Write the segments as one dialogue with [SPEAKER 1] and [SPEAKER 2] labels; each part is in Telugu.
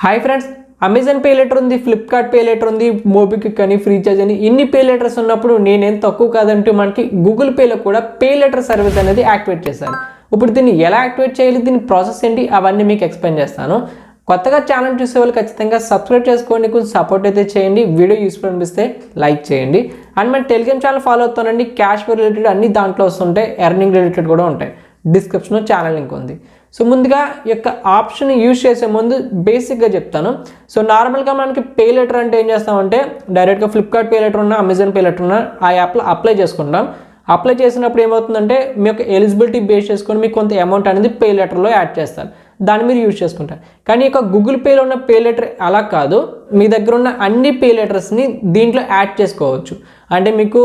[SPEAKER 1] Hi friends, Amazon pay letter ఉంది, ఫ్లిప్కార్ట్ పే లెటర్ ఉంది, మోబిక్విక్ కానీ ఫ్రీచార్జ్ అని ఇన్ని పే లెటర్స్ ఉన్నప్పుడు నేనేం తక్కువ కాదంటూ మనకి గూగుల్ పేలో కూడా పే లెటర్ సర్వీస్ అనేది యాక్టివేట్ చేశాను. ఇప్పుడు దీన్ని ఎలా యాక్టివేట్ చేయాలి, దీని ప్రాసెస్ ఏంటి అవన్నీ మీకు ఎక్స్ప్లెయిన్ చేస్తాను. కొత్తగా ఛానల్ చూసే వాళ్ళు ఖచ్చితంగా సబ్స్క్రైబ్ చేసుకోండి, కొంచెం సపోర్ట్ అయితే చేయండి. వీడియో యూస్ఫుల్ అనిపిస్తే లైక్ చేయండి. అండ్ మన టెలిగ్రామ్ ఛానల్ ఫాలో అవుతానండి. క్యాష్ పే రిలేటెడ్ అన్ని దాంట్లో వస్తుంటాయి, ఎర్నింగ్ రిలేటెడ్ కూడా ఉంటాయి. డిస్క్రిప్షన్లో ఛానల్ లింక్ ఉంది. సో ముందుగా ఈ యొక్క ఆప్షన్ యూజ్ చేసే ముందు బేసిక్గా చెప్తాను. సో నార్మల్గా మనకి పే లెటర్ అంటే ఏం చేస్తామంటే డైరెక్ట్గా ఫ్లిప్కార్ట్ పే లెటర్ ఉన్నా, అమెజాన్ పే లెటర్ ఉన్నా ఆ యాప్లో అప్లై చేసుకుంటాం. అప్లై చేసినప్పుడు ఏమవుతుందంటే మీ యొక్క ఎలిజిబిలిటీ బేస్ చేసుకొని మీకు కొంత అమౌంట్ అనేది పే లెటర్లో యాడ్ చేస్తారు, దాన్ని మీరు యూజ్ చేసుకుంటారు. కానీ ఇక గూగుల్ పేలో ఉన్న పే లెటర్ అలా కాదు, మీ దగ్గర ఉన్న అన్ని పే లెటర్స్ని దీంట్లో యాడ్ చేసుకోవచ్చు. అంటే మీకు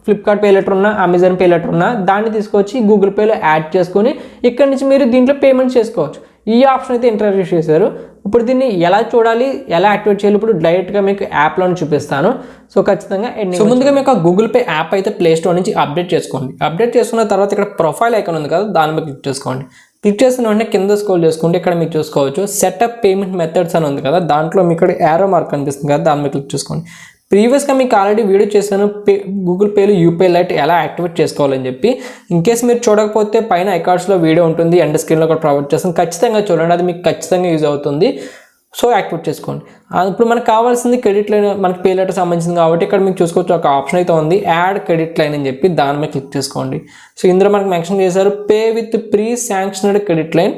[SPEAKER 1] ఫ్లిప్కార్ట్ పే లెటర్ ఉన్నా, అమెజాన్ పే లెటర్ ఉన్నా దాన్ని తీసుకొచ్చి గూగుల్ పేలో యాడ్ చేసుకొని ఇక్కడి నుంచి మీరు దీంట్లో పేమెంట్ చేసుకోవచ్చు. ఈ ఆప్షన్ అయితే ఇంట్రడ్యూస్ చేశారు. ఇప్పుడు దీన్ని ఎలా చూడాలి, ఎలా యాక్టివేట్ చేయాలి ఇప్పుడు డైరెక్ట్గా మీకు యాప్లోనే చూపిస్తాను. సో ఖచ్చితంగా సో ముందుగా మీకు గూగుల్ పే యాప్ అయితే ప్లే స్టోర్ నుంచి అప్డేట్ చేసుకోండి. అప్డేట్ చేసుకున్న తర్వాత ఇక్కడ ప్రొఫైల్ ఐకాన్ ఉంది కదా, దాని మీద క్లిక్ చేసుకోండి. క్లిక్ చేసిన వెంటనే కింద స్క్రోల్ చేసుకుంటే ఇక్కడ మీరు చూసుకోవచ్చు సెటప్ పేమెంట్ మెథడ్స్ అని ఉంది కదా, దాంట్లో మీకు ఇక్కడ యారో మార్క్ కనిపిస్తుంది కదా, దాని మీద క్లిక్ చేసుకోండి. ప్రీవియస్గా మీకు ఆల్రెడీ వీడియో చేశాను గూగుల్ పేలో యూపీఐ లైట్ ఎలా యాక్టివేట్ చేసుకోవాలని చెప్పి. ఇన్కేస్ మీరు చూడకపోతే పైన ఐకార్డ్స్లో వీడియో ఉంటుంది, ఎండ్ స్క్రీన్లో కూడా ప్రొవైడ్ చేస్తాను, ఖచ్చితంగా చూడండి, అది మీకు ఖచ్చితంగా యూజ్ అవుతుంది. సో యాక్టివేట్ చేసుకోండి. ఇప్పుడు మనకు కావాల్సింది క్రెడిట్ లైన్, మనకి పే లెటర్ సంబంధించింది కాబట్టి ఇక్కడ మీకు చూసుకోవచ్చు ఒక ఆప్షన్ అయితే ఉంది, యాడ్ క్రెడిట్ లైన్ అని చెప్పి, దాని మీద క్లిక్ చేసుకోండి. సో ఇందులో మనకు మెన్షన్ చేశారు pay with pre sanctioned credit line,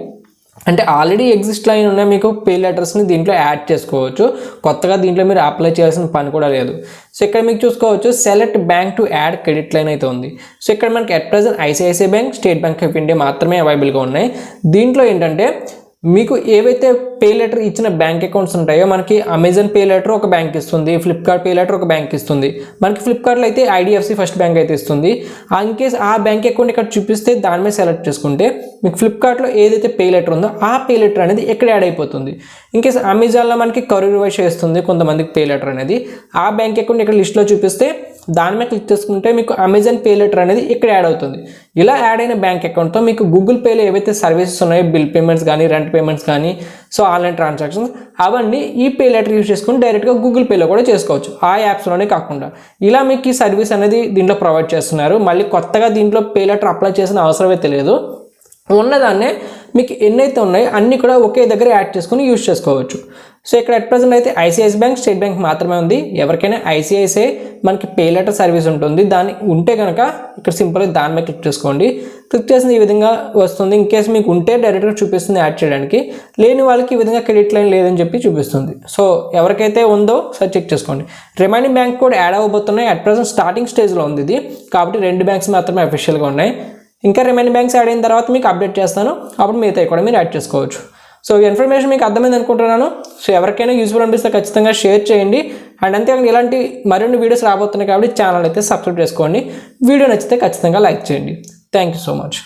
[SPEAKER 1] అంటే ఆల్రెడీ ఎగ్జిస్ట్ లైన్ ఉన్న మీకు పే లెటర్స్ని దీంట్లో యాడ్ చేసుకోవచ్చు. కొత్తగా దీంట్లో మీరు అప్లై చేయాల్సిన పని కూడా లేదు. సో ఇక్కడ మీకు చూసుకోవచ్చు select bank to add credit line అయితే ఉంది. సో ఇక్కడ మనకి at present ICICI bank, state bank of India మాత్రమే అవైలబుల్గా ఉన్నాయి. దీంట్లో ఏంటంటే మీకు ఏవైతే పే లెటర్ ఇచ్చిన బ్యాంక్ అకౌంట్స్ ఉంటాయో, మనకి అమెజాన్ పే లెటర్ ఒక బ్యాంక్ ఇస్తుంది, ఫ్లిప్కార్ట్ పే లెటర్ ఒక బ్యాంక్ ఇస్తుంది. మనకి ఫ్లిప్కార్ట్లో అయితే ఐడిఎఫ్సి ఫస్ట్ బ్యాంక్ అయితే ఇస్తుంది. ఇన్కేస్ ఆ బ్యాంక్ అకౌంట్ ఇక్కడ చూపిస్తే దాని మీద సెలెక్ట్ చేసుకుంటే మీకు ఫ్లిప్కార్ట్లో ఏదైతే పే లెటర్ ఉందో ఆ పే లెటర్ అనేది ఎక్కడ యాడ్ అయిపోతుంది. ఇన్కేస్ అమెజాన్లో మనకి కరూర్ వైశ్య ఇస్తుంది కొంతమందికి పే లెటర్ అనేది, ఆ బ్యాంక్ అకౌంట్ ఇక్కడ లిస్ట్లో చూపిస్తే దాని మీద క్లిక్ చేసుకుంటే మీకు అమెజాన్ పే లెటర్ అనేది ఇక్కడ యాడ్ అవుతుంది. ఇలా యాడ్ అయిన బ్యాంక్ అకౌంట్తో మీకు గూగుల్ పేలో ఏవైతే సర్వీసెస్ ఉన్నాయో, బిల్ పేమెంట్స్ కానీ, రెంట్ పేమెంట్స్ కానీ, సో ఆన్లైన్ ట్రాన్సాక్షన్స్ అవన్నీ ఈ పే లెటర్ యూజ్ చేసుకుని డైరెక్ట్గా గూగుల్ పేలో కూడా చేసుకోవచ్చు, ఆ యాప్స్లోనే కాకుండా. ఇలా మీకు ఈ సర్వీస్ అనేది దీంట్లో ప్రొవైడ్ చేస్తున్నారు. మళ్ళీ కొత్తగా దీంట్లో పే లెటర్ అప్లై చేసిన అవసరం అయితే లేదు, ఉన్నదాన్నే మీకు ఎన్నైతే ఉన్నాయో అన్నీ కూడా ఒకే దగ్గర యాడ్ చేసుకుని యూజ్ చేసుకోవచ్చు. సో ఇక్కడ అట్ ప్రెజెంట్ అయితే ఐసిఐసిఐ బ్యాంక్, స్టేట్ బ్యాంక్ మాత్రమే ఉంది. ఎవరికైనా ఐసిఐసిఐ మనకి పే లెటర్ సర్వీస్ ఉంటుంది, దాన్ని ఉంటే కనుక ఇక్కడ సింపుల్గా దాని మీద క్లిక్ చేసుకోండి. క్లిక్ చేసిన ఈ విధంగా వస్తుంది. ఇన్ కేసు మీకు ఉంటే డైరెక్ట్గా చూపిస్తుంది యాడ్ చేయడానికి, లేని వాళ్ళకి ఈ విధంగా క్రెడిట్ లైన్ లేదని చెప్పి చూపిస్తుంది. సో ఎవరికైతే ఉందో సార్ చెక్ చేసుకోండి. రిమైనింగ్ బ్యాంక్ కూడా యాడ్ అవ్వబోతున్నాయి. అట్ ప్రెజెంట్ స్టార్టింగ్ స్టేజ్లో ఉంది ఇది, కాబట్టి 2 బ్యాంక్స్ మాత్రమే అఫీషియల్గా ఉన్నాయి. ఇంకా రిమైనింగ్ బ్యాంక్స్ యాడ్ అయిన తర్వాత మీకు అప్డేట్ చేస్తాను, అప్పుడు మిగతాయి కూడా మీరు యాడ్ చేసుకోవచ్చు. సో ఈ ఇన్ఫర్మేషన్ మీకు అర్థమైంది అనుకుంటున్నాను. సో ఎవరికైనా యూస్ఫుల్ అనిపిస్తే ఖచ్చితంగా షేర్ చేయండి. అండ్ అంతేకాకుండా ఇలాంటి మరిన్ని వీడియోస్ రాబోతున్నాయి కాబట్టి ఛానల్ అయితే సబ్స్క్రైబ్ చేసుకోండి. వీడియో నచ్చితే ఖచ్చితంగా లైక్ చేయండి. Thank you so much.